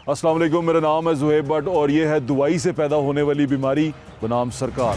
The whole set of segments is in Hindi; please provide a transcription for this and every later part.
अस्सलाम वालेकुम, मेरा नाम है ज़ुहैब भट्ट और ये है दुआई से पैदा होने वाली बीमारी बनाम सरकार।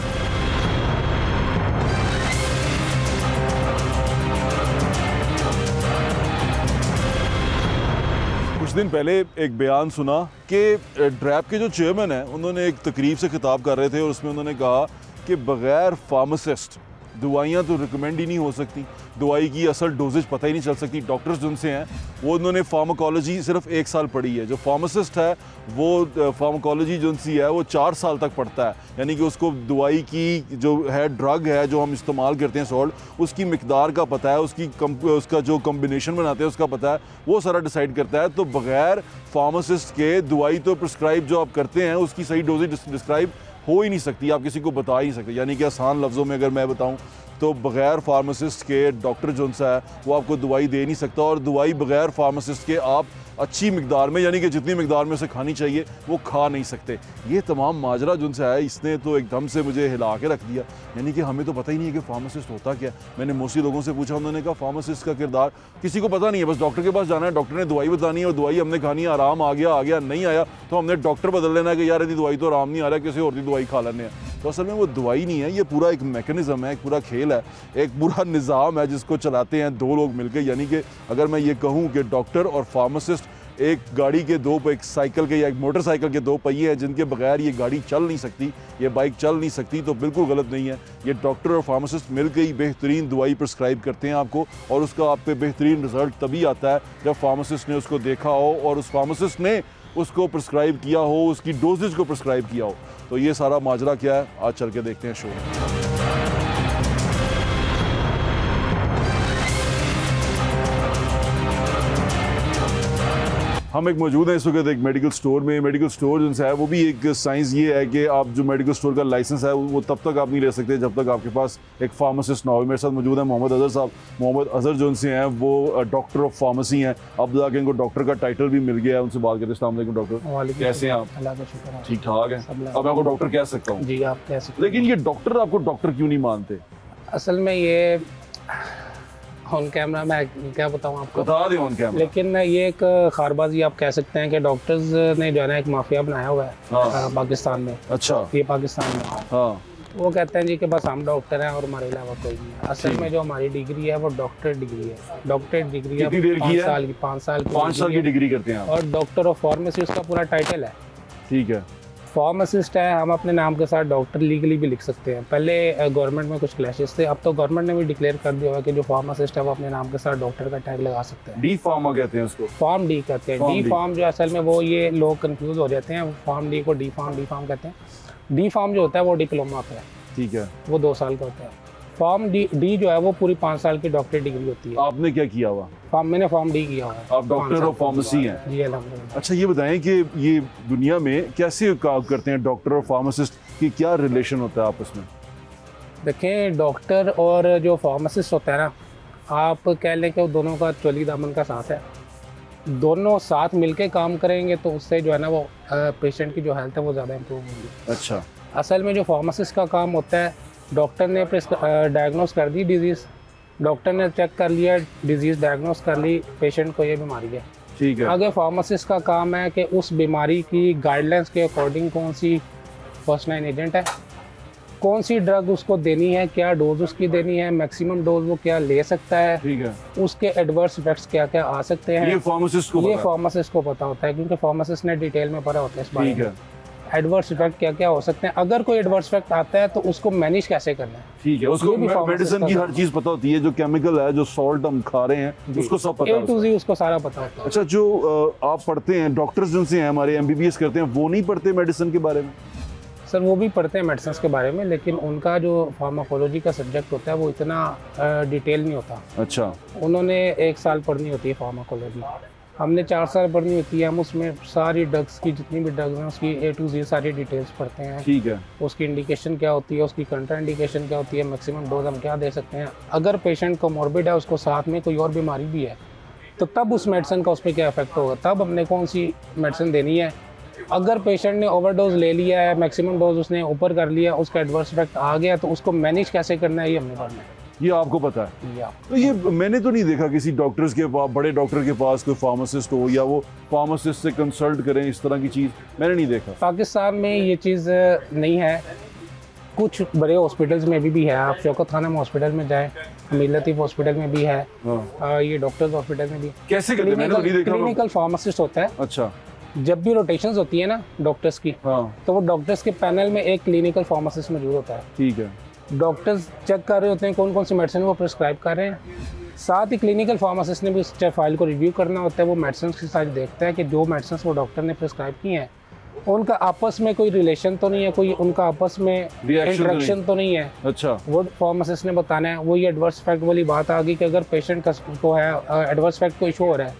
कुछ दिन पहले एक बयान सुना कि ड्रैप के जो चेयरमैन हैं उन्होंने एक तकरीब से खिताब कर रहे थे और उसमें उन्होंने कहा कि बग़ैर फार्मासिस्ट दवाइयाँ तो रिकमेंड ही नहीं हो सकती, दवाई की असल डोजेज पता ही नहीं चल सकती। डॉक्टर्स जिनसे हैं वो उन्होंने फार्माकोलॉजी सिर्फ 1 साल पढ़ी है, जो फार्मासिस्ट है वो फार्माकोलॉजी जिनसी है वो 4 साल तक पढ़ता है, यानी कि उसको दवाई की जो है ड्रग है जो हम इस्तेमाल करते हैं सॉल्ट, उसकी मिकदार का पता है, उसका जो कम्बिनेशन बनाते हैं उसका पता है, वो सारा डिसाइड करता है। तो बग़ैर फार्मासिस्ट के दवाई तो प्रिस्क्राइब जो आप करते हैं उसकी सही डोजेज डिस्क्राइब हो ही नहीं सकती, आप किसी को बता ही नहीं सकते। यानी कि आसान लफ्ज़ों में अगर मैं बताऊं तो बग़ैर फार्मासिस्ट के डॉक्टर जो सा है वो आपको दवाई दे नहीं सकता, और दवाई बग़ैर फार्मासिस्ट के आप अच्छी मिकदार में, यानी कि जितनी मिकदार में उसे खानी चाहिए वो खा नहीं सकते। ये तमाम माजरा जो सा है इसने तो एकदम से मुझे हिला के रख दिया। यानी कि हमें तो पता ही नहीं है कि फार्मासिस्ट होता क्या। मैंने मोस्टली लोगों से पूछा, उन्होंने कहा फार्मासिस्ट का किरदार किसी को पता नहीं है, बस डॉक्टर के पास जाना है, डॉक्टर ने दवाई बतानी है और दवाई हमने खानी है। आराम आ गया नहीं आया तो हमने डॉक्टर बदल लेना है कि यार यदि दवाई तो आराम नहीं आ रहा है, किसी और की दवाई खा लेने हैं। तो असल में वो दवाई नहीं है, ये पूरा एक मैकेनिज़्म है, एक पूरा खेल है, एक पूरा निज़ाम है जिसको चलाते हैं 2 लोग मिलकर। यानी कि अगर मैं ये कहूँ कि डॉक्टर और फार्मासिस्ट एक गाड़ी के एक साइकिल के या एक मोटरसाइकिल के 2 पहिए हैं जिनके बगैर ये गाड़ी चल नहीं सकती, ये बाइक चल नहीं सकती, तो बिल्कुल गलत नहीं है। ये डॉक्टर और फार्मासिस्ट मिलकर ही बेहतरीन दवाई प्रिस्क्राइब करते हैं आपको, और उसका आप पे बेहतरीन रिजल्ट तभी आता है जब फार्मासिस्ट ने उसको देखा हो और उस फार्मासिस्ट ने उसको प्रिस्क्राइब किया हो, उसकी डोजेज को प्रिस्क्राइब किया हो। तो ये सारा माजरा क्या है, आज चल के देखते हैं शो में। हम एक मौजूद हैं इस वक्त एक मेडिकल स्टोर में। मेडिकल स्टोर जो है वो भी एक साइंस ये है कि आप जो मेडिकल स्टोर का लाइसेंस है वो तब तक आप नहीं ले सकते जब तक आपके पास एक फार्मासिस्ट ना हो। मेरे साथ मौजूद है मोहम्मद अजहर साहब। मोहम्मद अजहर जो उनसे हैं वो डॉक्टर ऑफ फार्मेसी हैं। अब जाके इनको डॉक्टर का टाइटल भी मिल गया है। उनसे बात करते हैं। अस्सलाम वालेकुम डॉक्टर, कैसे हैं आप? ठीक ठाक है। अब मैं आपको डॉक्टर कह सकता हूँ? जी आप कह सकते। लेकिन ये डॉक्टर आपको डॉक्टर क्यों नहीं मानते? असल में ये ऑन कैमरा मैं क्या बताऊँ आपको, बता दें ऑन कैमरा, लेकिन ये एक खारबाजी आप कह सकते हैं कि डॉक्टर्स ने जो है ना एक माफिया बनाया हुआ है। हाँ। पाकिस्तान में। अच्छा। ये पाकिस्तान में। हाँ। वो कहते हैं जी कि बस हम डॉक्टर हैं और हमारे अलावा कोई नहीं है। असल में जो हमारी डिग्री है वो डॉक्टर डिग्री है। डॉक्टर डिग्री है 5 साल की डिग्री करते हैं और डॉक्टर ऑफ फार्मेसी उसका पूरा टाइटल है। ठीक है। फार्मासिस्ट है, हम अपने नाम के साथ डॉक्टर लीगली भी लिख सकते हैं। पहले गवर्नमेंट में कुछ क्लैशेस थे, अब तो गवर्नमेंट ने भी डिक्लेयर कर दिया है कि जो फार्मासिस्ट है वो अपने नाम के साथ डॉक्टर का टैग लगा सकते हैं। डी फार्मा कहते हैं उसको। फॉर्म डी कहते हैं। डी फार्म जो असल में वो ये लोग कंफ्यूज हो जाते हैं, फॉर्म डी को डी फार्म कहते हैं। डी फार्म जो होता है वो डिप्लोमा पे है। ठीक है। वो 2 साल का होता है। फॉर्म डी जो है वो पूरी 5 साल की डॉक्टर डिग्री होती है। आपने क्या किया हुआ? मैंने फॉर्म डी किया हुआ है। आप डॉक्टर ऑफ फार्मेसी हैं? जी अल्हम्दुलिल्लाह। अच्छा ये बताएं कि ये दुनिया में कैसे काम करते हैं डॉक्टर और फार्मासिस्ट की, क्या रिलेशन होता है आपस में? देखें, डॉक्टर और जो फार्मासिस्ट होता है ना, आप कह लें कि वो दोनों का चोली दामन का साथ है। दोनों साथ मिलके काम करेंगे तो उससे जो है ना वो पेशेंट की जो हेल्थ है वो ज़्यादा इम्प्रूव होगी। अच्छा। असल में जो फार्मासिस्ट का काम होता है, डॉक्टर ने डायग्नोस कर दी डिजीज़, डॉक्टर ने चेक कर लिया डिजीज़, डायग्नोस कर ली पेशेंट को ये बीमारी है। ठीक है। आगे फार्मासिस्ट का काम है कि उस बीमारी की गाइडलाइंस के अकॉर्डिंग कौन सी फर्स्ट लाइन एजेंट है, कौन सी ड्रग उसको देनी है, क्या डोज उसकी देनी है, मैक्सिमम डोज वो क्या ले सकता है, ठीक है, उसके एडवर्स इफेक्ट्स क्या क्या आ सकते हैं, ये फार्मासिस्ट को पता होता है क्योंकि फार्मासिस्ट ने डिटेल में पढ़ा होता है इस बारे में। एडवर्स इफेक्ट क्या क्या हो सकते हैं, अगर कोई एडवर्स इफेक्ट आता है तो उसको मैनेज कैसे करना है। ठीक है, उसको मेडिसिन की हर चीज पता होती है, जो केमिकल है, जो सॉल्ट हम खा रहे हैं उसको सब पता है, A to Z उसको सारा पता होता है। अच्छा, जो आप पढ़ते हैं डॉक्टर्स जिनसे हैं हमारे MBBS करते हैं, वो नहीं पढ़ते मेडिसिन के बारे में? सर वो भी पढ़ते हैं मेडिसिन के बारे में, लेकिन उनका जो फार्माकोलॉजी का सब्जेक्ट होता है वो इतना डिटेल नहीं होता। अच्छा। उन्होंने 1 साल पढ़नी होती है फार्माकोलॉजी, हमने 4 साल पढ़नी होती है। हम उसमें सारी ड्रग्स की जितनी भी ड्रग्स हैं उसकी A to Z सारी डिटेल्स पढ़ते हैं। ठीक है। उसकी इंडिकेशन क्या होती है, उसकी कंट्रा इंडिकेशन क्या होती है, मैक्सिमम डोज हम क्या दे सकते हैं, अगर पेशेंट को मॉर्बिड है, उसको साथ में कोई और बीमारी भी है तो तब उस मेडिसिन का उस पर क्या इफेक्ट होगा, तब हमने कौन सी मेडिसिन देनी है। अगर पेशेंट ने ओवरडोज ले लिया है, मैक्सिमम डोज उसने ऊपर कर लिया, उसका एडवर्स इफेक्ट आ गया तो उसको मैनेज कैसे करना है ये हमने पढ़ना है। ये आपको पता है? तो ये मैंने तो नहीं देखा किसी डॉक्टर्स के पास, बड़े डॉक्टर के पास कोई फार्मासिस्ट हो या वो फार्मासिस्ट से कंसल्ट करें, इस तरह की चीज़ मैंने नहीं देखा। पाकिस्तान में ये चीज़ नहीं है, कुछ बड़े हॉस्पिटल्स में भी है। आप शौकत खानम हॉस्पिटल में जाएं, अमीर लतीफ़ हॉस्पिटल में भी है, ये डॉक्टर्स हॉस्पिटल में भी। कैसे करते हैं? मैंने तो नहीं देखा। क्लिनिकल फार्मासिस्ट होता है। अच्छा। जब भी रोटेशंस होती है ना डॉक्टर्स की, तो वो डॉक्टर्स के पैनल में एक क्लिनिकल फार्मासिस्ट मौजूद होता है। ठीक है। डॉक्टर्स चेक कर रहे होते हैं कौन कौन सी मेडिसिन वो प्रिस्क्राइब कर रहे हैं, साथ ही क्लिनिकल फार्मासिस्ट ने भी उस फाइल को रिव्यू करना होता है। वो मेडिसिन के साथ देखता है कि जो मेडिसिन वो डॉक्टर ने प्रिस्क्राइब की हैं उनका आपस में कोई रिलेशन तो नहीं है, कोई उनका आपस में इंटरेक्शन तो नहीं है। अच्छा। वो फार्मासिस्ट ने बताना है। वो ये एडवर्स इफेक्ट वाली बात आ गई कि अगर पेशेंट को है एडवर्स इफेक्ट कोई शो हो रहा है,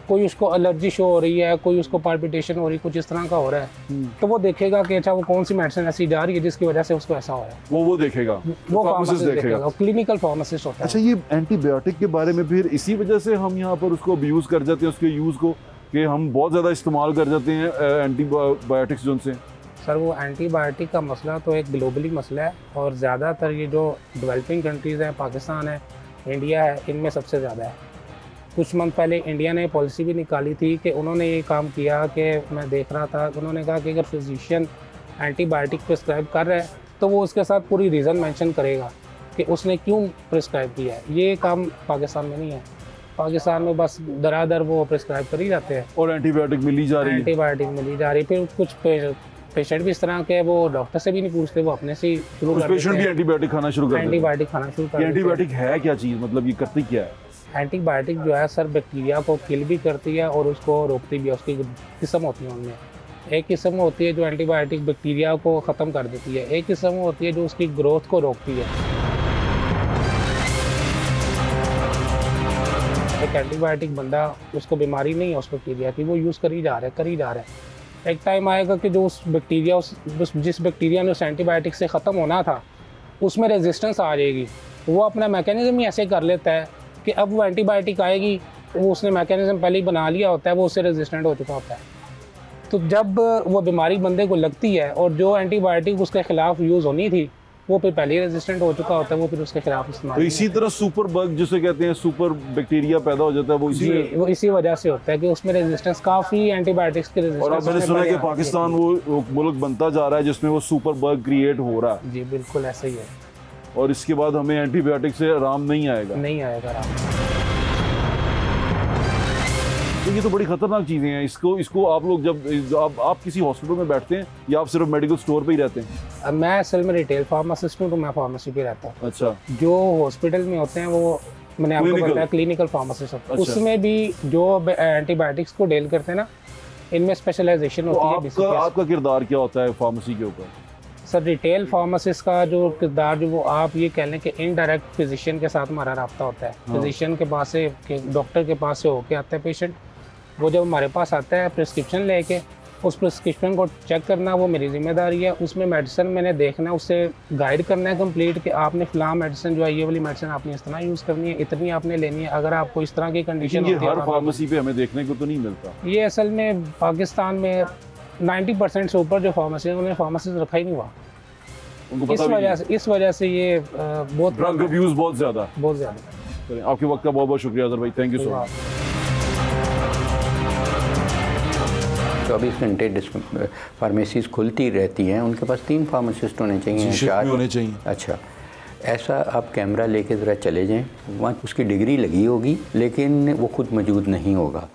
कोई उसको एलर्जी शो हो रही है, कोई उसको पाल्पिटेशन हो रही है, कुछ इस तरह का हो रहा है, तो वो देखेगा कि अच्छा वो कौन सी मेडिसिन ऐसी जा रही है जिसकी वजह से उसको ऐसा हो रहा है। वो देखेगा, वो फार्मासिस्ट देखेगा, क्लिनिकल फार्मासिस्ट होता है। अच्छा, ये एंटीबायोटिक के बारे में फिर इसी वजह से हम यहाँ पर उसको अब्यूज़ कर जाते हैं, उसके यूज़ को, कि हम बहुत ज़्यादा इस्तेमाल कर जाते हैं एंटीबायोटिक्स जो उनसे। सर वो एंटीबायोटिक का मसला तो एक ग्लोबली मसला है, और ज़्यादातर ये जो डेवलपिंग कंट्रीज़ हैं, पाकिस्तान है, इंडिया है, इनमें सबसे ज़्यादा है। कुछ मंथ पहले इंडिया ने पॉलिसी भी निकाली थी कि उन्होंने ये काम किया कि मैं देख रहा था, उन्होंने कहा कि अगर फिजिशियन एंटीबायोटिक प्रिस्क्राइब कर रहा है तो वो उसके साथ पूरी रीज़न मेंशन करेगा कि उसने क्यों प्रिस्क्राइब किया है। ये काम पाकिस्तान में नहीं है। पाकिस्तान में बस दरादर वो प्रिस्क्राइब कर ही जाते हैं और एंटीबायोटिक मिली जा रही है। एंटीबायोटिक मिली जा रही है। फिर कुछ पेशेंट भी इस तरह के वो डॉक्टर से भी नहीं पूछते, वो अपने से ही शुरू कर देते हैं। पेशेंट भी एंटीबायोटिक खाना शुरू कर देते हैं। एंटीबायोटिक खाना शुरू कर देते हैं। एंटीबायोटिक है क्या चीज़, मतलब ये करती क्या है? एंटीबायोटिक जो है सर बैक्टीरिया को किल भी करती है और उसको रोकती भी है। उसकी किस्म होती है उनमें, एक किस्म होती है जो एंटीबायोटिक बैक्टीरिया को ख़त्म कर देती है, एक किस्म होती है जो उसकी ग्रोथ को रोकती है। एक एंटीबायोटिक बंदा उसको बीमारी नहीं है उस बैक्टीरिया की, वो यूज़ कर ही जा रहा है। एक टाइम आएगा कि जो उस बैक्टीरिया जिस बैक्टीरिया ने उस एंटीबायोटिक से ख़त्म होना था उसमें रेजिस्टेंस आ जाएगी। वो अपना मैकेनिज़्म ही ऐसे कर लेता है कि अब वो एंटीबायोटिक आएगी, वो उसने मैकेनिज़्म पहले ही बना लिया होता है, वो उससे रेजिस्टेंट हो चुका होता है। तो जब वो बीमारी बंदे को लगती है और जो एंटीबायोटिक उसके खिलाफ यूज़ होनी थी वो फिर पहले ही रेजिस्टेंट हो चुका होता है, वो फिर उसके खिलाफ इस्तेमाल। तो इसी तरह सुपर बग जिसे कहते हैं, सुपर बैक्टीरिया पैदा हो जाता है, वो इसी वजह से होता है कि उसमें रेजिस्टेंस काफ़ी एंटीबायोटिक्स की रेजिस्टेंस। और अब मैंने सुना है कि पाकिस्तान वो मुल्क बनता जा रहा है जिसमें वो सुपर बग क्रिएट हो रहा है। जी बिल्कुल ऐसा ही है। और इसके बाद हमें एंटीबायोटिक से आराम नहीं आएगा आराम। तो ये तो बड़ी खतरनाक चीज़ें हैं। इसको आप लोग जब आप किसी हॉस्पिटल में बैठते हैं या आप सिर्फ मेडिकल स्टोर पे ही रहते हैं? मैं असल में रिटेल फार्मासिस्ट हूँ, तो मैं फार्मेसी पे रहता हूँ। अच्छा। जो हॉस्पिटल में होते हैं वो मैंने आपको बताया क्लिनिकल फार्मासिस्ट होता है। उसमें भी जो एंटीबायोटिक्स को डील करते हैं ना, इनमें स्पेशलाइजेशन होती है। आपका किरदार क्या होता है फार्मेसी के ऊपर? सर रिटेल फार्मासिस्ट का जो किरदार, जो वो आप ये कह लें कि इनडायरेक्ट फिजिशियन के साथ हमारा रब्ता होता है। फिजिशियन के पास से, डॉक्टर के पास से होके आता है पेशेंट, वो जब हमारे पास आता है प्रिस्क्रिप्शन लेके, उस प्रिस्क्रिप्शन को चेक करना वो मेरी जिम्मेदारी है। उसमें मेडिसिन मैंने देखना है, उससे गाइड करना है कंप्लीट कि आपने फ़लाँ मेडिसिन जो है, ये वाली मेडिसिन आपने इस तरह यूज़ करनी है, इतनी आपने लेनी है। अगर आपको इस तरह की कंडीशन होती है, हर फार्मेसी पे हमें देखने को तो नहीं मिलता। ये असल में पाकिस्तान में 90% से ऊपर जो फार्मेसी, उन्होंने फार्मेसी रखा ही नहीं हुआ। इस वजह से ये बहुत ड्रग अब्यूज़ बहुत ज़्यादा। आपके वक्त का बहुत बहुत शुक्रिया अजहर भाई, थैंक यू सो मच। 24 घंटे फार्मेसीज खुलती रहती हैं, उनके पास 3 फार्मासिस्ट होने चाहिए, 4 होने चाहिए। अच्छा, ऐसा आप कैमरा लेके ज़रा चले जाएं, वहाँ उसकी डिग्री लगी होगी लेकिन वो खुद मौजूद नहीं होगा।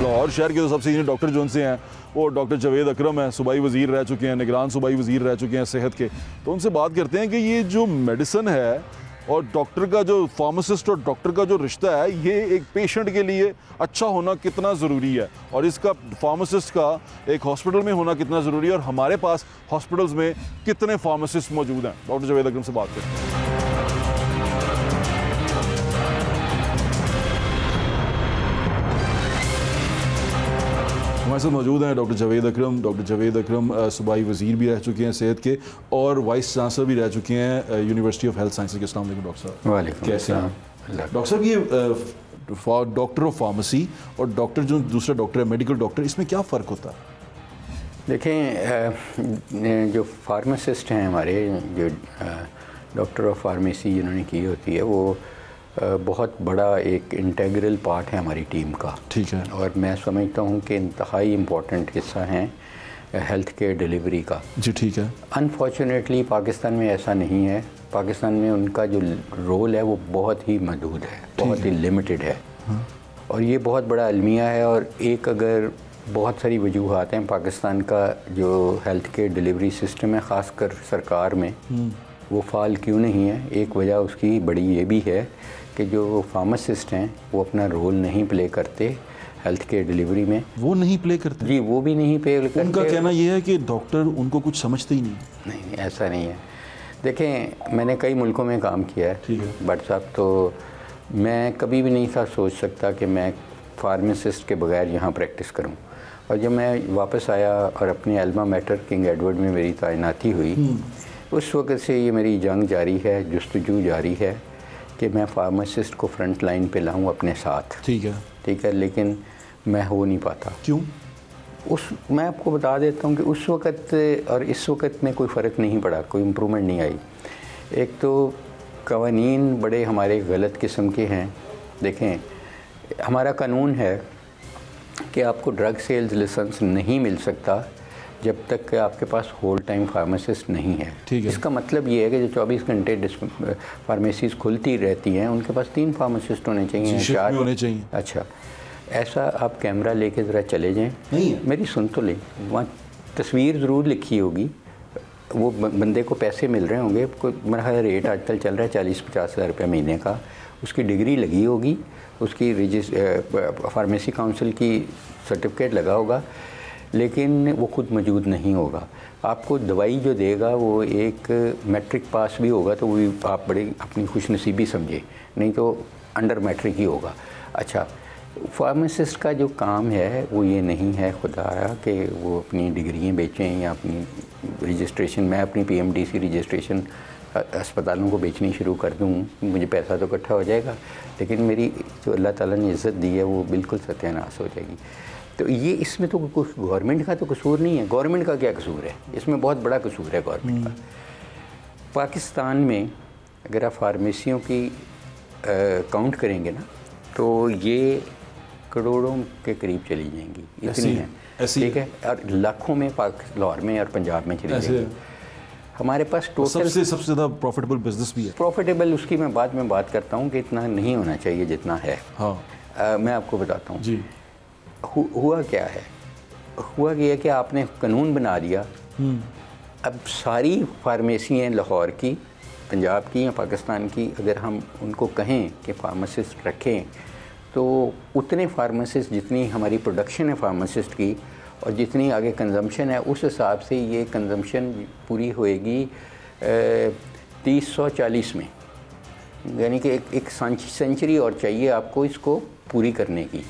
लाहौर शहर के जो सबसे सीनियर डॉक्टर जो उनसे हैं वो डॉक्टर जावेद अकरम हैं, सूबाई वज़ीर रह चुके हैं, निगरान सूबाई वज़ीर रह चुके हैं सेहत के। तो उनसे बात करते हैं कि ये जो मेडिसिन है और डॉक्टर का, जो फार्मासिस्ट और डॉक्टर का जो रिश्ता है, ये एक पेशेंट के लिए अच्छा होना कितना ज़रूरी है, और इसका फार्मासिस्ट का एक हॉस्पिटल में होना कितना ज़रूरी है, और हमारे पास हॉस्पिटल्स में कितने फार्मासिस्ट मौजूद हैं। डॉक्टर जावेद अकरम से बात करते हैं। हमारे साथ मौजूद हैं डॉक्टर जावेद अकरम। डॉक्टर जावेद अकरम सूबाई वज़ीर भी रह चुके हैं सेहत के और वाइस चांसलर भी रह चुके हैं यूनिवर्सिटी ऑफ हेल्थ साइंसेज के। अस्सलाम वालेकुम डॉक्टर साहब। वालेकुम कैसे हैं? डॉक्टर साहब, ये डॉक्टर ऑफ फार्मेसी और डॉक्टर जो दूसरा डॉक्टर है मेडिकल डॉक्टर, इसमें क्या फ़र्क होता है? देखें, जो फार्मासिस्ट हैं हमारे, जो डॉक्टर ऑफ फार्मेसी जिन्होंने की होती है, वो बहुत बड़ा एक इंटेग्रल पार्ट है हमारी टीम का। ठीक है। और मैं समझता हूँ कि इंतहाई इम्पोर्टेंट हिस्सा हैं हेल्थ केयर डिलीवरी का। जी ठीक है। अनफॉर्चुनेटली पाकिस्तान में ऐसा नहीं है। पाकिस्तान में उनका जो रोल है वो बहुत ही महदूद है, बहुत ही लिमिटेड है। हाँ। और ये बहुत बड़ा अलमिया है। और एक अगर बहुत सारी वजूहात हैं पाकिस्तान का जो हेल्थ केयर डिलीवरी सिस्टम है, ख़ासकर सरकार में, वो फाल क्यों नहीं है। एक वजह उसकी बड़ी ये भी है कि जो फार्मासिस्ट हैं वो अपना रोल नहीं प्ले करते हेल्थ केयर डिलीवरी में। वो नहीं प्ले करते? जी, वो भी नहीं प्ले करते। उनका कहना ये है कि डॉक्टर उनको कुछ समझते ही नहीं। नहीं, ऐसा नहीं है। देखें, मैंने कई मुल्कों में काम किया है। ठीक है बट साहब, तो मैं कभी भी नहीं था सोच सकता कि मैं फार्मासिस्ट के बगैर यहाँ प्रैक्टिस करूँ। और जब मैं वापस आया और अपनी अल्मा मैटर किंग एडवर्ड में मेरी तैनाती हुई, उस वक्त से ये मेरी जंग जारी है, जुस्तजू जारी है कि मैं फार्मासिस्ट को फ्रंट लाइन पे लाऊं अपने साथ। ठीक है। ठीक है, लेकिन मैं हो नहीं पाता। क्यों? मैं आपको बता देता हूँ कि उस वक़्त और इस वक्त में कोई फ़र्क नहीं पड़ा, कोई इम्प्रूवमेंट नहीं आई। एक तो कवानीन बड़े हमारे गलत किस्म के हैं। देखें, हमारा कानून है कि आपको ड्रग सेल्स लाइसेंस नहीं मिल सकता जब तक कि आपके पास होल टाइम फार्मासिस्ट नहीं है। ठीक है। इसका मतलब ये है कि जो 24 घंटे फार्मेसीज़ खुलती रहती हैं, उनके पास 3 फार्मासिस्ट होने चाहिए, 4 होने चाहिए। अच्छा, ऐसा आप कैमरा लेके ज़रा चले जाएं। नहीं, मेरी सुन तो लें। वहाँ तस्वीर ज़रूर लिखी होगी, वो बंदे को पैसे मिल रहे होंगे, कोई मेरा रेट आजकल चल रहा है 40-50 हज़ार रुपये महीने का। उसकी डिग्री लगी होगी, उसकी फार्मेसी काउंसिल की सर्टिफिकेट लगा होगा, लेकिन वो खुद मौजूद नहीं होगा। आपको दवाई जो देगा वो एक मैट्रिक पास भी होगा तो वो भी आप बड़ी अपनी खुशनसीबी समझे, नहीं तो अंडर मैट्रिक ही होगा। अच्छा, फार्मासिस्ट का जो काम है वो ये नहीं है खुदारा कि वो अपनी डिग्रियाँ बेचें या अपनी रजिस्ट्रेशन, मैं अपनी PMDC रजिस्ट्रेशन अस्पतालों को बेचनी शुरू कर दूँ, मुझे पैसा तो इकट्ठा हो जाएगा, लेकिन मेरी जो अल्लाह ताला ने इज़्ज़त दी है वो बिल्कुल सत्यानाश हो जाएगी। तो ये इसमें तो कुछ गवर्नमेंट का तो कसूर नहीं है। गवर्नमेंट का क्या कसूर है? इसमें बहुत बड़ा कसूर है गवर्नमेंट का। पाकिस्तान में अगर आप फार्मेसियों की काउंट करेंगे ना, तो ये करोड़ों के करीब चली जाएंगी, इतनी है। ठीक है, और लाखों में लाहौर में और पंजाब में चली जाएंगी। हमारे पास टोटल सबसे ज़्यादा प्रॉफिटेबल बिजनेस भी है। प्रॉफिटेबल उसकी मैं बाद में बात करता हूँ कि इतना नहीं होना चाहिए जितना है। हाँ। मैं आपको बताता हूँ जी। हुआ क्या है। हुआ कि कि आपने कानून बना दिया, अब सारी फार्मेसियाँ लाहौर की, पंजाब की या पाकिस्तान की, अगर हम उनको कहें कि फार्मासिस्ट रखें, तो उतने फार्मासिस्ट जितनी हमारी प्रोडक्शन है फार्मासिस्ट की और जितनी आगे कंजम्पशन है, उस हिसाब से ये कंजम्पशन पूरी होएगी 3040 में। यानी कि एक सेंचुरी और चाहिए आपको इसको पूरी करने की।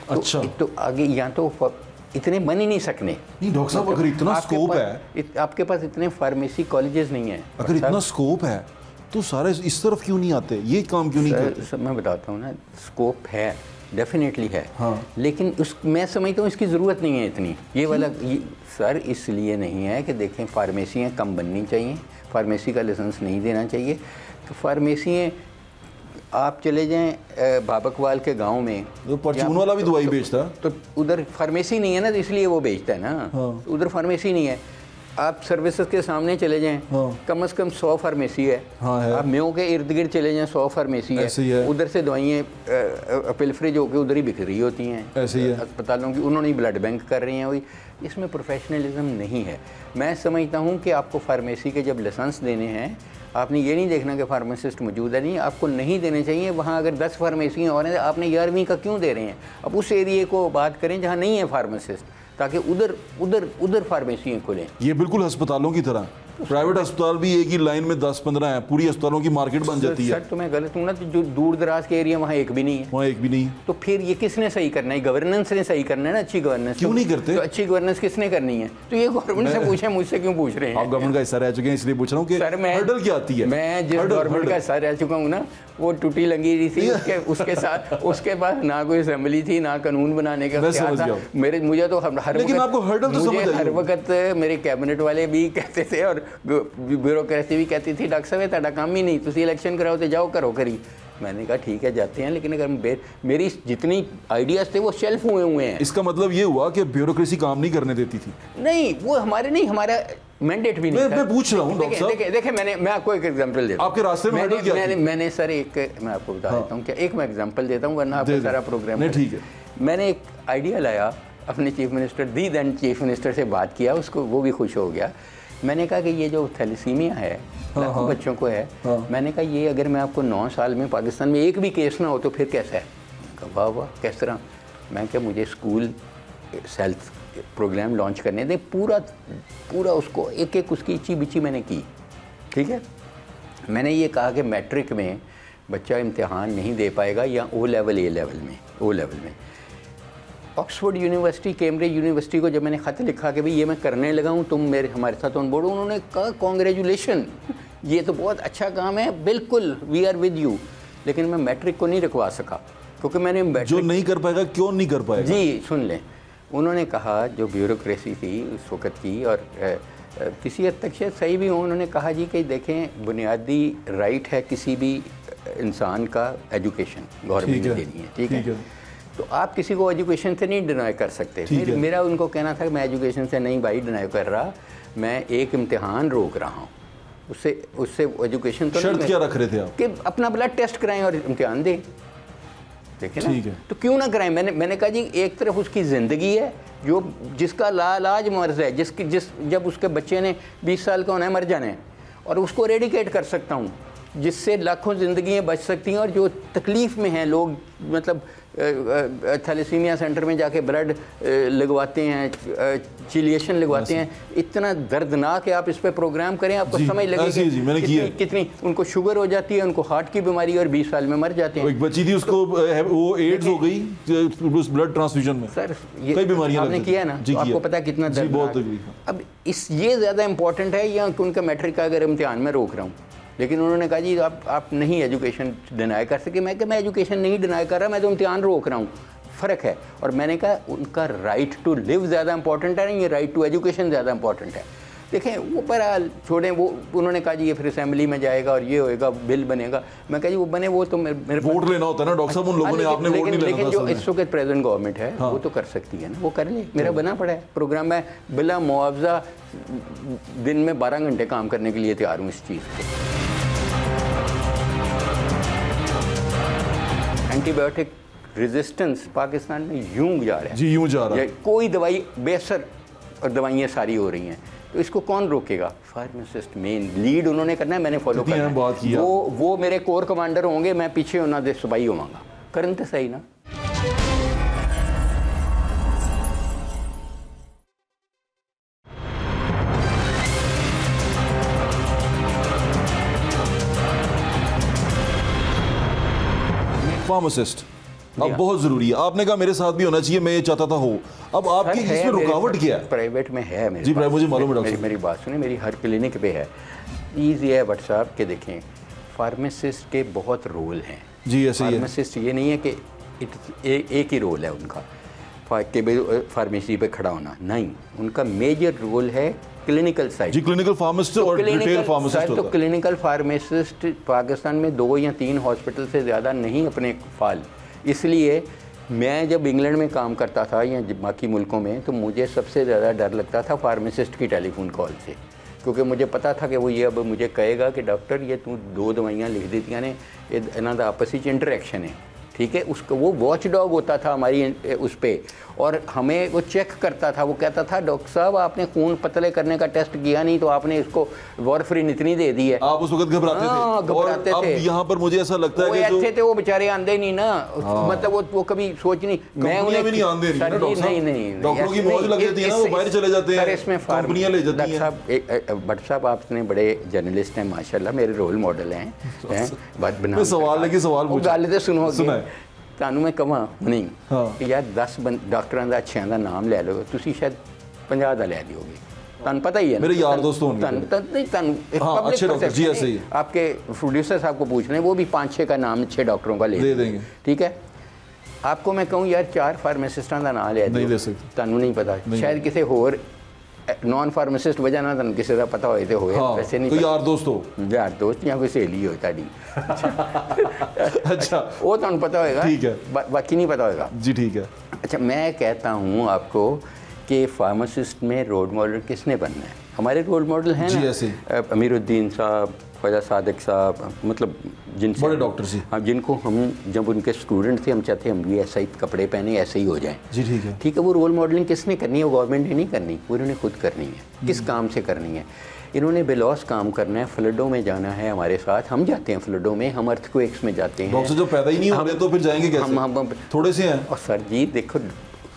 अच्छा। तो आगे यहाँ तो इतने बन ही नहीं सकने। नहीं डॉक्टर साहब, अगर इतना स्कोप है, आपके पास इतने फार्मेसी कॉलेजेस नहीं हैं। अगर इतना स्कोप है तो सारे इस तरफ क्यों नहीं आते, ये काम क्यों नहीं करते? मैं बताता हूँ ना, स्कोप है, डेफिनेटली है। हाँ। लेकिन मैं समझता हूँ इसकी ज़रूरत नहीं है इतनी। ये वाला सर इसलिए नहीं है कि देखें, फार्मेसियाँ कम बननी चाहिए, फार्मेसी का लाइसेंस नहीं देना चाहिए। तो फार्मेसियाँ आप चले जाएं बाबकवाल के गांव में, तो परचून वाला भी दवाई बेचता, तो उधर फार्मेसी नहीं है ना, तो इसलिए वो बेचता है ना। हाँ। उधर फार्मेसी नहीं है। आप सर्विसेज के सामने चले जाएं, हाँ। कम से कम 100 फार्मेसी है। हाँ है। आप म्यों के इर्द गिर्द चले जाएं, 100 फार्मेसी है। उधर से दवाइयाँ पिलफ्रिज होकर उधर ही बिक रही होती हैं। ऐसे ही है अस्पतालों की, उन्होंने ब्लड बैंक कर रही हैं वही। इसमें प्रोफेशनलिज्म नहीं है। मैं समझता हूँ कि आपको फार्मेसी के जब लाइसेंस देने हैं, आपने ये नहीं देखना कि फार्मासिस्ट मौजूद है, नहीं, आपको नहीं देने चाहिए। वहाँ अगर 10 फार्मेसियाँ और हैं, आपने 11वीं का क्यों दे रहे हैं? अब उस एरिए को बात करें जहाँ नहीं है फार्मासिस्ट, ताकि उधर फार्मेसियाँ खुलें। ये बिल्कुल अस्पतालों की तरह। प्राइवेट अस्पताल भी एक ही लाइन में 10-15 हैं, पूरी अस्पतालों की मार्केट बन जाती है। सर तो मैं गलत हूँ ना, तो जो दूर दराज के एरिया वहाँ एक भी नहीं है, वहाँ एक भी नहीं है। तो फिर ये किसने सही करना है? गवर्नेंस ने सही करना है ना, अच्छी गवर्नेंस। क्यों नहीं करते? तो अच्छी गवर्नेंस किसने करनी है? तो ये गवर्नमेंट से पूछे, मुझसे क्यों पूछ रहे हैं? आप गवर्नमेंट का हिस्सा रह चुके हैं इसलिए पूछ रहा हूँ कि हर्डल क्या आती है। मैं जिस गवर्नमेंट का हिस्सा रह चुका हूँ ना, वो टूटी लंगी थी, उसके साथ उसके पास ना कोई असेंबली थी, ना कानून बनाने का क्या था। मुझे तो हर वक्त मेरे कैबिनेट वाले भी कहते थे और ब्यूरोक्रेसी भी कहती थी, डॉक्टर साहब ਤੁਹਾਡਾ काम ही नहीं, तुसी इलेक्शन कराओ तो जाओ करो करी। मैंने कहा ठीक है जाते हैं, लेकिन अगर मेरी जितनी आइडियाज़ थे वो शेल्फ हुए हैं। इसका मतलब ये हुआ कि ब्यूरोक्रेसी काम नहीं करने देती थी? नहीं, वो हमारे नहीं, हमारा मैंडेट भी नहीं था। मैं पूछ रहा हूँ डॉक्टर साहब। देखिए मैं आपको एक एग्जांपल देता हूँ। आपके रास्ते में मैंने सर मैं आपको बता देता हूँ क्या, एक मैं एग्जांपल देता हूँ वरना आपका सारा प्रोग्राम। ठीक है। मैंने एक आइडिया लाया, अपने chief minister then chief minister से बात किया, उसको वो भी खुश हो गया। मैंने कहा कि ये जो थैलेसीमिया है बच्चों को है, मैंने कहा ये अगर मैं आपको 9 साल में पाकिस्तान में एक भी केस ना हो तो फिर कैसा है? वाह वाह किस तरह? मैं क्या, मुझे स्कूल हेल्थ प्रोग्राम लॉन्च करने दें, पूरा उसको एक एक उसकी इची बिची मैंने की। ठीक है, मैंने ये कहा कि मैट्रिक में बच्चा इम्तिहान नहीं दे पाएगा या ओ लेवल में ऑक्सफोर्ड यूनिवर्सिटी, कैम्ब्रिज यूनिवर्सिटी को जब मैंने ख़त लिखा कि भाई ये मैं करने लगा हूँ, तुम हमारे साथ ऑन बोर्ड, उन्होंने कहा कॉन्ग्रेचुलेशन, ये तो बहुत अच्छा काम है, बिल्कुल वी आर विद यू। लेकिन मैं मैट्रिक को नहीं रखवा सका क्योंकि मैंने जो नहीं कर पाएगा, क्यों नहीं कर पाएगा? जी सुन लें, उन्होंने कहा जो ब्यूरोक्रेसी थी उस वक़्त की, और किसी हद तक शायद सही भी हो, उन्होंने कहा जी कि देखें बुनियादी राइट है किसी भी इंसान का एजुकेशन गवर्नमेंट ने देनी है, ठीक है, तो आप किसी को एजुकेशन से नहीं डिनाई कर सकते। मेरा उनको कहना था कि मैं एजुकेशन से नहीं भाई डिनाई कर रहा, मैं एक इम्तिहान रोक रहा हूँ, उससे एजुकेशन तो शर्त क्या रख रहे थे आप? कि अपना ब्लड टेस्ट कराएं और इम्तिहान दें, देखें ना, तो क्यों ना कराएं? मैंने कहा जी एक तरफ उसकी ज़िंदगी है, जो जिसका लाइलाज मर्ज़ है, जब उसके बच्चे ने 20 साल का होना है, मर जाना है, और उसको रेडिकेट कर सकता हूँ, जिससे लाखों ज़िंदगियाँ बच सकती हैं। और जो तकलीफ़ में हैं लोग, मतलब थैलेसीमिया सेंटर में जाके ब्लड लगवाते हैं, चिलिएशन लगवाते हैं, इतना दर्दनाक है। आप इस पे प्रोग्राम करें, आपको समझ लगेगी कितनी उनको शुगर हो जाती है, उनको हार्ट की बीमारी, और 20 साल में मर जाते हैं। एक बच्ची थी उसको वो एड्स हो गई ब्लड ट्रांसफ्यूजन में। सर कई बीमारियां आपने किया ना, तो आपको पता है कितना दर्द। अब ये ज़्यादा इंपॉर्टेंट है या उनका मैट्रिक का अगर इम्तिहान में रोक रहा हूँ? लेकिन उन्होंने कहा जी आप नहीं एजुकेशन डिनाई कर सके। मैं एजुकेशन नहीं डिनाई कर रहा, मैं तो इम्तिहान रोक रहा हूँ, फ़र्क है। और मैंने कहा उनका राइट टू लिव ज़्यादा इंपॉर्टेंट है, ये राइट टू एजुकेशन ज़्यादा इंपॉर्टेंट है। देखें वो पर छोड़ें, वो उन्होंने कहा जी ये फिर असेंबली में जाएगा और ये होएगा, बिल बनेगा। मैं कहा जी वो बने, वो तो मेरे वोट लेना होता है ना डॉक्टर साहब, उन लोगों ने आपने वोट नहीं लेना था। लेकिन जो इस वक्त प्रेजेंट गवर्नमेंट है वो तो कर सकती है ना, वो कर ले। मेरा बना पड़ा है प्रोग्राम, मैं बिला मुआवजा दिन में 12 घंटे काम करने के लिए तैयार हूँ इस चीज़ को। एंटीबायोटिक रेजिस्टेंस पाकिस्तान में यूं जा रहा है जी, यूं जा रहा है। कोई दवाई बेहतर और दवाइयाँ सारी हो रही हैं, तो इसको कौन रोकेगा? फार्मासिस्ट मेन लीड उन्होंने करना है, मैंने फॉलो करना है। वो मेरे कोर कमांडर होंगे, मैं पीछे होना दे सुबाई होवांगा, करन तो सही ना। फार्मासिस्ट अब बहुत ज़रूरी है। आपने कहा मेरे साथ भी होना चाहिए, मैं ये चाहता था हो। अब आपकी इसमें रुकावट क्या है? प्राइवेट में है मेरे जी, मुझे मालूम है डॉक्टर। मेरी बात सुनिए, मेरी हर क्लिनिक पे है। ईजी है व्हाट्सएप के, देखें फार्मासिस्ट के बहुत रोल हैं जी। ऐसे ही फार्मासिस्ट ये नहीं है कि एक ही रोल है उनका फार्मेसी पे खड़ा होना, नहीं, उनका मेजर रोल है क्लिनिकल साइड जी, क्लिनिकल फार्मासिस्ट और रिटेल फार्मासिस्ट। तो क्लिनिकल फार्मासिस्ट पाकिस्तान में 2 या 3 हॉस्पिटल से ज़्यादा नहीं अपने फाल। इसलिए मैं जब इंग्लैंड में काम करता था या बाकी मुल्कों में, तो मुझे सबसे ज़्यादा डर लगता था फार्मासिस्ट की टेलीफोन कॉल से, क्योंकि मुझे पता था कि वो ये अब मुझे कहेगा कि डॉक्टर ये तू 2 दवाइयाँ लिख दी ने, इन्हों का आपस में इंटरैक्शन है, ठीक है। उसको वो वॉच डॉग होता था हमारी उस पर, और हमें वो चेक करता था, वो कहता था डॉक्टर साहब आपने खून पतले करने का टेस्ट किया नहीं तो आपने इसको वारफरीन इतनी दे दी है। आप उस वक्त घबराते थे। घबराते थे। अब यहाँ पर मुझे ऐसा लगता है कि अच्छे थे वो बेचारे आंदे नहीं ना, मतलब वो कभी सोच नहीं, मैं उन्हें भी नहीं आंदे नहीं डॉक्टरों की मौज लग जाती है ना, वो बाहर चले जाते हैं, इसमें कंपनियां ले जाती हैं। भट्ट साहब आपने बड़े जर्नलिस्ट हैं माशाल्लाह, मेरे रोल मॉडल हैं। बात बना सवाल लगी, सवाल गल तो सुनो, ਤੁਹਾਨੂੰ ਮੈਂ ਕਹਾਂ ਨਹੀਂ ਯਾਰ 10 ਡਾਕਟਰਾਂ ਦਾ ਅੱਛਿਆਂ ਦਾ ਨਾਮ ਲੈ ਲਓ, ਤੁਸੀਂ ਸ਼ਾਇਦ 50 ਦਾ ਲੈ ਲਿਓਗੇ। ਤੁਹਾਨੂੰ पता ही है, मेरे यार दोस्त होंगे अच्छे डॉक्टर जी, ऐसे ही आपके प्रोड्यूसर साहब को पूछ लें, वो भी 5-6 का नाम 6 डॉक्टरों का ले देंगे, ठीक है। आपको मैं कहूँ यार 4 फार्मासिस्टां का नाम ले दे सकते, ਤੁਹਾਨੂੰ नहीं पता, शायद किसी होर नॉन फार्मासिस्ट वजह ना तुम किसी का पता होए तो होए, वैसे नहीं। यार दोस्त हो, यार दोस्त या कोई सहेली हो ताड़ी, अच्छा वो तुम पता होएगा, ठीक है, बाकी नहीं पता होएगा जी, ठीक है। अच्छा मैं कहता हूँ आपको कि फार्मासिस्ट में रोल मॉडल किसने बनना है? हमारे रोल मॉडल हैं ना अमीरुद्दीन साहब, ख्वाजा सादिक साहब, मतलब जिनसे बड़े डॉक्टर जी, हाँ, जिनको हम जब उनके स्टूडेंट थे हम चाहते हम भी ऐसा ही कपड़े पहने ऐसे ही हो जाएं जी, ठीक है, ठीक है। वो रोल मॉडलिंग किसने करनी है? वो गवर्नमेंट ने नहीं करनी, वो इन्होंने खुद करनी है। किस काम से करनी है? इन्होंने बेलॉस काम करना है, फ्लडों में जाना है हमारे साथ, हम जाते हैं फ्लडों में, हम अर्थक्वेक्स में जाते हैं। डॉक्टर जो पैदा ही नहीं हो रहे तो फिर जाएंगे कैसे? हम थोड़े से हैं। और सर जी देखो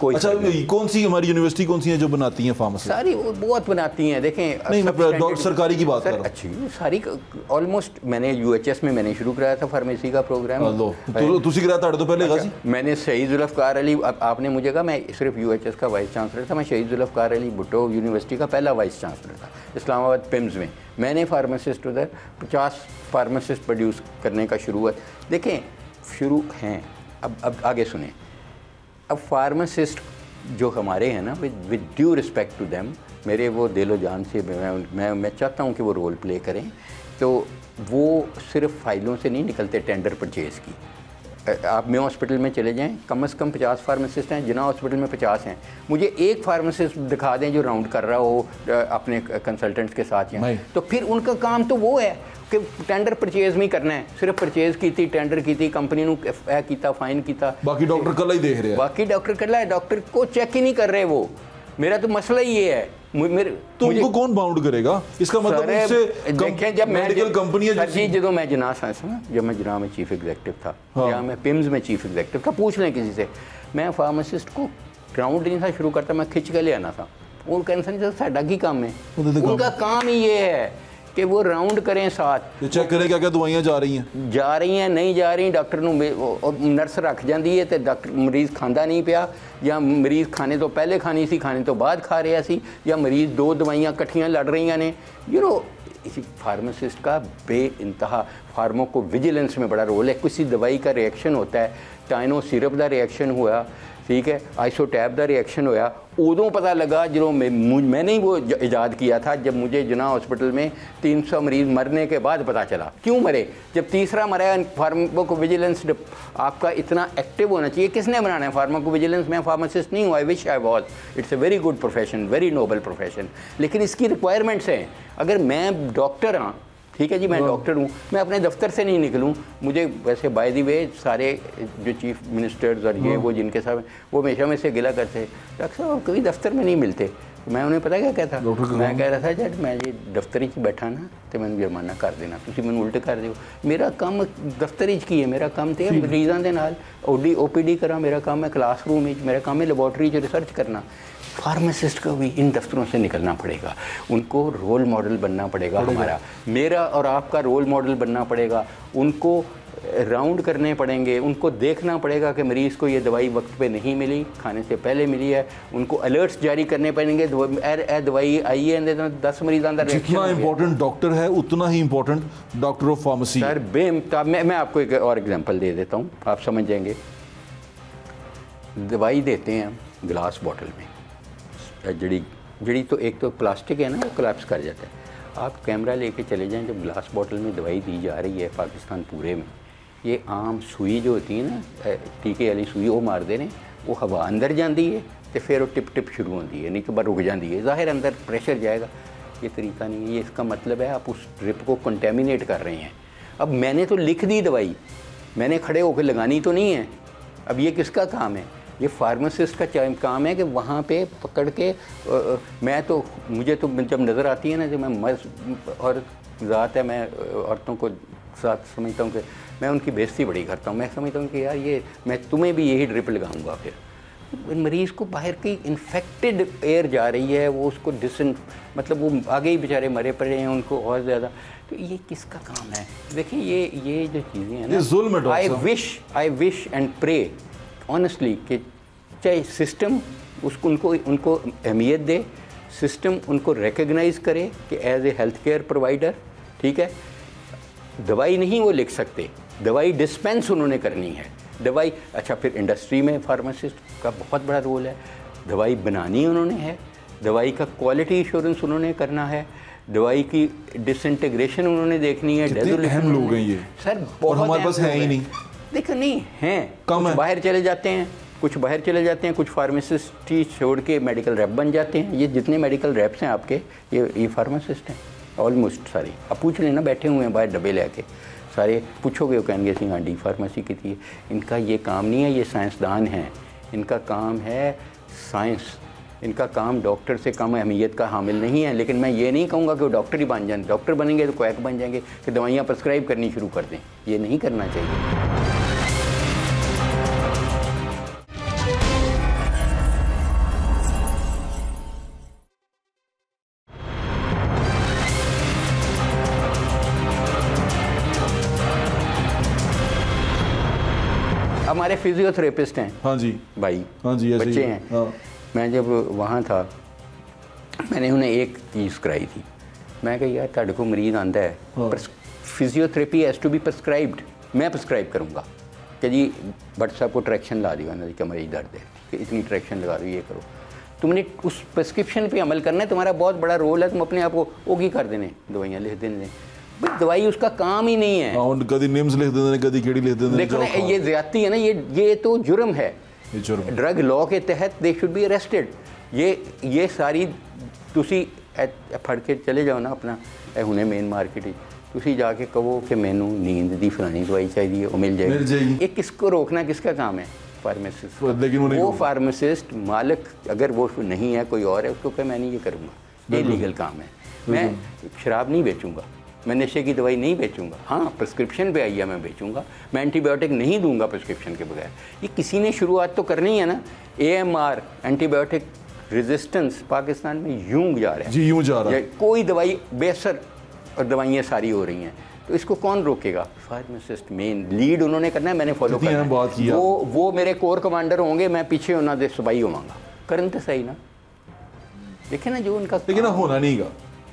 कोई, अच्छा कौन सी हमारी यूनिवर्सिटी कौन सी है जो बनाती हैं फार्मेसी? सारी बहुत बनाती हैं, देखें नहीं मैं सरकारी की बात कर रहा हूं। अच्छी सारी ऑलमोस्ट, मैंने यूएचएस में मैंने शुरू कराया था फार्मेसी का प्रोग्राम। तुसी कराया था तो पहले अच्छा, मैंने शहीद जुल्फ़कार अली, आपने मुझे कहा मैं सिर्फ यूएचएस का वाइस चांसलर था, मैं शहीद जुल्फ़कार अली भुट्टो यूनिवर्सिटी का पहला वाइस चांसलर था इस्लामाबाद पिम्स में। मैंने फार्मासिस्ट उधर 50 फार्मासिस्ट प्रोड्यूस करने का शुरुआत, देखें शुरू हैं। अब आगे सुने, अब फार्मासिस्ट जो हमारे हैं ना, with due respect to them, मेरे वो दिलो जान से मैं चाहता हूँ कि वो रोल प्ले करें, तो वो सिर्फ फाइलों से नहीं निकलते टेंडर परचेज़ की। आप मेयो हॉस्पिटल में चले जाएं, कम से कम 50 फार्मासिस्ट हैं, जिना हॉस्पिटल में 50 हैं, मुझे एक फार्मासिस्ट दिखा दें जो राउंड कर रहा हो अपने कंसल्टेंट्स के साथ यहाँ, तो फिर उनका काम तो वो है कि टेंडर परचेज नहीं करना है, सिर्फ परचेज की थी, टेंडर की थी, कंपनी ने किया, फाइन किया, बाकी डॉक्टर कल ही देख रहे हैं, बाकी डॉक्टर कल है, डॉक्टर को चेक ही नहीं कर रहे वो। मेरा तो मसला ये है, तो उनको कौन बाउंड करेगा? इसका मतलब उससे देखें, जब मेडिकल कंपनी है जी, जब मैं जना साइंस में, जब मैं जना में चीफ एग्जीक्यूटिव था, या मैं पिम्स में चीफ एग्जीक्यूटिव था, पूछ लें किसी से, मैं फार्मासिस्ट को राउंड नहीं था शुरू करता, मैं खिंच के ले आना था। वो कैंसर साडा की काम है, उनका काम ही ये है कि वो राउंड करें साथ, तो चेक करें क्या क्या दवाइयाँ जा रही हैं नहीं जा रही, डॉक्टर नर्स रख जाती है तो डॉक्टर मरीज़ खांदा नहीं पिया, या मरीज़ खाने तो पहले खानी सी, खाने तो बाद खा रहा सी, या मरीज़ 2 दवाइयाँ कट्ठियाँ लड़ रही ने। इसी फार्मासिस्ट का बे इंतहा फार्माको विजिलेंस में बड़ा रोल है। किसी दवाई का रिएक्शन होता है, टाइनो सिरप का रिएक्शन हुआ, ठीक है, आइसोटैप का रिएक्शन होया, उदों पता लगा जो मैंने ही वो ईजाद किया था, जब मुझे जना हॉस्पिटल में 300 मरीज़ मरने के बाद पता चला। क्यों मरे? जब तीसरा मरा, फार्माको विजिलेंस आपका इतना एक्टिव होना चाहिए। किसने बनाना है फार्माको विजिलेंस? मैं फार्मासिस्ट नहीं हूँ, I wish I was, it's a very good profession, very noble profession, लेकिन इसकी रिक्वायरमेंट्स हैं। अगर मैं डॉक्टर हाँ, ठीक है जी, मैं डॉक्टर हूँ, मैं अपने दफ्तर से नहीं निकलूँ, मुझे वैसे बाय द वे सारे जो चीफ मिनिस्टर्स और ये वो जिनके साथ वो हमेशा में से गिला करते, डॉक्टर साहब कभी दफ्तर में नहीं मिलते, मैं उन्हें पता क्या कहता, मैं कह रहा था जब मैं ये दफ्तर ही बैठा ना तो मैंने जुर्माना कर देना, तुम मैंने उल्टे कर दो, मेरा काम दफ्तर ही की है, मेरा काम तो मरीज़ों के नाल OPD करा, मेरा काम है क्लासरूम, मेरा काम है लेबॉर्टरी रिसर्च करना। फार्मासिस्ट को भी इन दफ्तरों से निकलना पड़ेगा, उनको रोल मॉडल बनना पड़ेगा, हमारा मेरा और आपका रोल मॉडल बनना पड़ेगा, उनको राउंड करने पड़ेंगे, उनको देखना पड़ेगा कि मरीज़ को ये दवाई वक्त पे नहीं मिली, खाने से पहले मिली है, उनको अलर्ट्स जारी करने पड़ेंगे, दवाई आई है 10 मरीज़ों का। जितना इंपॉर्टेंट डॉक्टर है उतना ही important doctor of pharmacy. Sir मैं आपको एक और एग्जांपल दे देता हूँ, आप समझ जाएंगे। दवाई देते हैं गिलास बॉटल में, जड़ी तो एक तो प्लास्टिक है ना, वो कोलैप्स कर जाता है। आप कैमरा लेके चले जाएं, जब ग्लास बॉटल में दवाई दी जा रही है पाकिस्तान पूरे में, ये आम सुई जो होती है ना, टीके वाली सुई, वो मार देने, वो हवा अंदर जाती है तो फिर वो टिप शुरू होती है, नहीं तो बार रुक जाती है, ज़ाहिर अंदर प्रेशर जाएगा। ये तरीका नहीं है, ये इसका मतलब है आप उस ड्रिप को कंटेमिनेट कर रहे हैं। अब मैंने तो लिख दी दवाई, मैंने खड़े होकर लगानी तो नहीं है, अब ये किसका काम है? ये फार्मासिस्ट का काम है कि वहाँ पे पकड़ के मुझे तो जब नज़र आती है ना, जब मैं मर्द और ज़ात है, मैं औरतों को साथ समझता हूँ कि मैं उनकी बेइज्जती बड़ी करता हूँ। मैं समझता हूँ कि यार मैं तुम्हें भी यही ड्रिप लगाऊंगा। फिर मरीज़ को बाहर की इन्फेक्टेड एयर जा रही है, वो उसको मतलब वो आगे ही बेचारे मरे पड़े हैं, उनको और ज़्यादा। तो ये किसका काम है? देखिए ये जो चीज़ें हैं ना, I wish and pray honestly कि चाहे सिस्टम उनको अहमियत दे, सिस्टम उनको रिकग्नाइज़ करे कि as a health care provider, ठीक है। दवाई नहीं वो लिख सकते, दवाई डिस्पेंस उन्होंने करनी है। दवाई अच्छा, फिर इंडस्ट्री में फार्मासिस्ट का बहुत बड़ा रोल है। दवाई बनानी उन्होंने है, दवाई का क्वालिटी इंश्योरेंस उन्होंने करना है, दवाई की डिसइंटीग्रेशन उन्होंने देखनी है। अहम लोग हैं ये सर, और हमारे पास है ही नहीं। देखो नहीं है, कम है। बाहर चले जाते हैं, कुछ बाहर चले जाते हैं, कुछ फार्मासिस्ट ही छोड़ के मेडिकल रैप बन जाते हैं। ये जितने मेडिकल रैप्स हैं आपके, ये फार्मासिस्ट हैं ऑलमोस्ट सारी। अब पूछ लेना, बैठे हुए हैं बाहर डब्बे लेके, सारे पूछोगे वो कहेंगे सिंह डी फार्मेसी की थी। इनका ये काम नहीं है, ये साइंसदान हैं, इनका काम है साइंस। इनका काम डॉक्टर से कम अहमियत का हामिल नहीं है। लेकिन मैं ये नहीं कहूँगा कि वो डॉक्टर ही बन जाए। डॉक्टर बनेंगे तो क्वैक बन जाएंगे कि दवाइयाँ प्रिस्क्राइब करनी शुरू कर दें। ये नहीं करना चाहिए। हमारे फिजियोथेरेपिस्ट हैं, हाँ जी भाई, हाँ जी, बच्चे हैं। हाँ। मैं जब वहाँ था, मैंने उन्हें एक चीज़ कराई थी। मैं कहा यार ਤੁਹਾਡੇ को मरीज़ आंदा है, physiotherapy has to be prescribed. मैं प्रिस्क्राइब करूँगा कि जी भट्ट साहब को ट्रैक्शन ला दिया, उन्होंने कमर दर्द है कि इतनी ट्रैक्शन लगा दो, ये करो। तुमने उस प्रिस्क्रिप्शन पे अमल करना है, तुम्हारा बहुत बड़ा रोल है। तुम अपने आप को ओगी कर देने, दवाइयाँ लिख देने, दवाई उसका काम ही नहीं है। कभी निम्स लिख देते हैं, कभी केड़ी लिख देते हैं। देखो ना, ये ज्यादती है ना, ये तो जुर्म है। ड्रग लॉ के तहत दे शुड बी अरेस्टेड। ये सारी तुसी फड़ के चले जाओ ना अपना हुणे मेन मार्केट ही, तुसी जाके कहो कि मैनू नींद दी फलानी दवाई चाहिए, वो मिल जाएगी। ये किसको रोकना किसका काम है? फार्मासिस्ट। लेकिन वो फार्मासिस्ट मालिक अगर वो नहीं है, कोई और है, उसको कहे मैं नहीं ये करूँगा, ये लीगल काम है। मैं शराब नहीं बेचूँगा, मैं नशे की दवाई नहीं बेचूंगा। हाँ, प्रिस्क्रिप्शन पे आई है मैं बेचूंगा। मैं एंटीबायोटिक नहीं दूंगा प्रिस्क्रिप्शन के बगैर। ये किसी ने शुरुआत तो करनी है ना। AMR एंटीबायोटिक रेजिस्टेंस पाकिस्तान में यूं जा रहा है जी, यूं जा रहा है। कोई दवाई बेअसर और दवाइयाँ सारी हो रही हैं, तो इसको कौन रोकेगा? फार्मासिस्ट मेन लीड उन्होंने करना है, मैंने फॉलो करना है। वो मेरे कोर कमांडर होंगे, मैं पीछे उन्होंने दे सबाई होवांगा। करन तो सही ना, देखे ना जो उनका, लेकिन होना नहीं गा।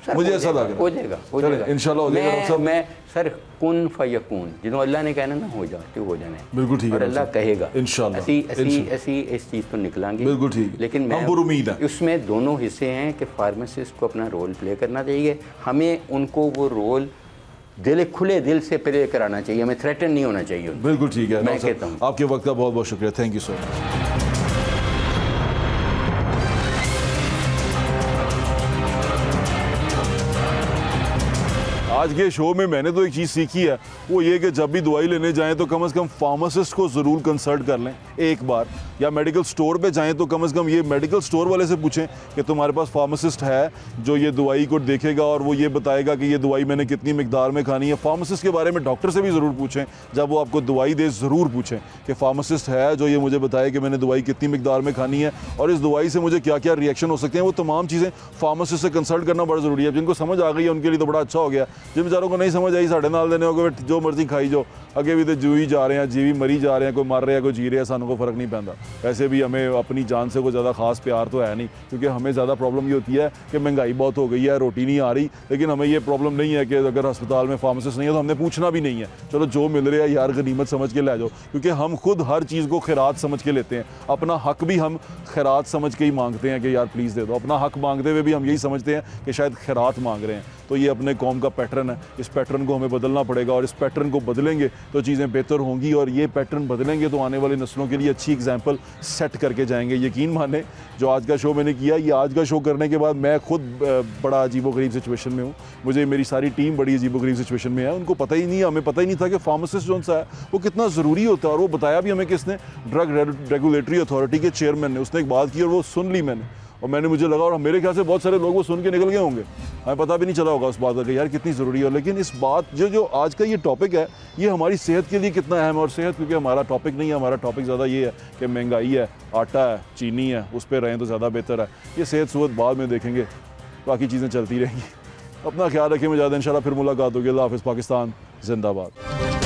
मुझे ऐसा लग रहा है हो जाएगा इंशाल्लाह हो जाएगा। मैं सर कुन फयकून, जो अल्लाह ने कहना ना हो जा तो हो जाने, बिल्कुल ठीक है। और अल्लाह कहेगा इंशाल्लाह। ऐसी इस चीज़ तो निकलांगे, बिल्कुल ठीक। लेकिन मैं उम्मीद है उसमें दोनों हिस्से हैं कि फार्मासिस्ट को अपना रोल प्ले करना चाहिए। हमें उनको वो रोल खुले दिल से प्ले कराना चाहिए, हमें थ्रेटन नहीं होना चाहिए। बिल्कुल ठीक है। मैं कहता हूँ आपके वक्त का बहुत बहुत शुक्रिया। Thank you so much. आज के शो में मैंने तो एक चीज़ सीखी है, वो ये कि जब भी दवाई लेने जाएं तो कम से कम फार्मासिस्ट को ज़रूर कंसल्ट कर लें एक बार, या मेडिकल स्टोर पे जाएं तो कम से कम ये मेडिकल स्टोर वाले से पूछें कि तुम्हारे पास फार्मासिस्ट है जो ये दवाई को देखेगा और वो ये बताएगा कि ये दवाई मैंने कितनी मिकदार में खानी है। फार्मासिस्ट के बारे में डॉक्टर से भी ज़रूर पूछें, जब वो आपको दवाई दे ज़रूर पूछें कि फार्मासिस्ट है जो ये मुझे बताए कि मैंने दवाई कितनी मिकदार में खानी है और इस दवाई से मुझे क्या क्या रिएक्शन हो सकते हैं। वो तमाम चीज़ें फार्मासिस्ट से कंसल्ट करना बड़ा ज़रूरी है। जिनको समझ आ गई है उनके लिए तो बड़ा अच्छा हो गया, जिन बेचारों को नहीं समझ आई साढ़े नाल देने हो गए, जो मर्जी खाई जो, अगे भी तो जू ही जा रहे हैं, जीवी मरी जा रहे हैं, कोई मर रहा है कोई जी रहा है, सानू को फ़र्क नहीं पैंदा। वैसे भी हमें अपनी जान से कोई ज़्यादा खास प्यार तो है नहीं, क्योंकि हमें ज़्यादा प्रॉब्लम ये होती है कि महंगाई बहुत हो गई है, रोटी नहीं आ रही। लेकिन हमें ये प्रॉब्लम नहीं है कि अगर अस्पताल में फार्मासिस्ट नहीं है तो हमने पूछना भी नहीं है, चलो जो मिल रहा है यार गनीमत समझ के ले जाओ, क्योंकि हम खुद हर चीज़ को खैरात समझ के लेते हैं। अपना हक भी हम खैरात समझ के ही मांगते हैं कि यार प्लीज़ दे दो। अपना हक मांगते हुए भी हम यही समझते हैं कि शायद खैरात मांग रहे हैं। तो ये अपने कौम का पैटर्न है, इस पैटर्न को हमें बदलना पड़ेगा और इस पैटर्न को बदलेंगे तो चीज़ें बेहतर होंगी और ये पैटर्न बदलेंगे तो आने वाली नस्लों के लिए अच्छी एग्जाम्पल सेट करके जाएंगे। यकीन माने जो आज का शो मैंने किया, ये आज का शो करने के बाद मैं खुद बड़ा अजीबोगरीब सिचुएशन में हूँ, मुझे मेरी सारी टीम बड़ी अजीबोगरीब सिचुएशन में है। उनको पता ही नहीं, हमें पता ही नहीं था कि फार्मासिस्ट जो सा है वो कितना ज़रूरी होता है और वो बताया भी हमें किसने, ड्रग रेगुलेटरी अथॉरिटी के चेयरमैन ने। उसने एक बात की और वो सुन ली मैंने, और मुझे लगा और मेरे ख्याल से बहुत सारे लोग वो सुन के निकल गए होंगे, हमें पता भी नहीं चला होगा उस बात का कि यार कितनी ज़रूरी है। लेकिन इस बात जो आज का ये टॉपिक है ये हमारी सेहत के लिए कितना अहम है, और सेहत क्योंकि हमारा टॉपिक नहीं है, हमारा टॉपिक ज़्यादा ये है कि महंगाई है, आटा है, चीनी है, उस पर रहें तो ज़्यादा बेहतर है। ये सेहत सूहत बाद में देखेंगे, बाकी चीज़ें चलती रहेंगी। अपना ख्याल रखें, मैं ज़्यादा इंशाल्लाह फिर मुलाकात होगी। अल्लाह हाफ़िज़। पाकिस्तान जिंदाबाद।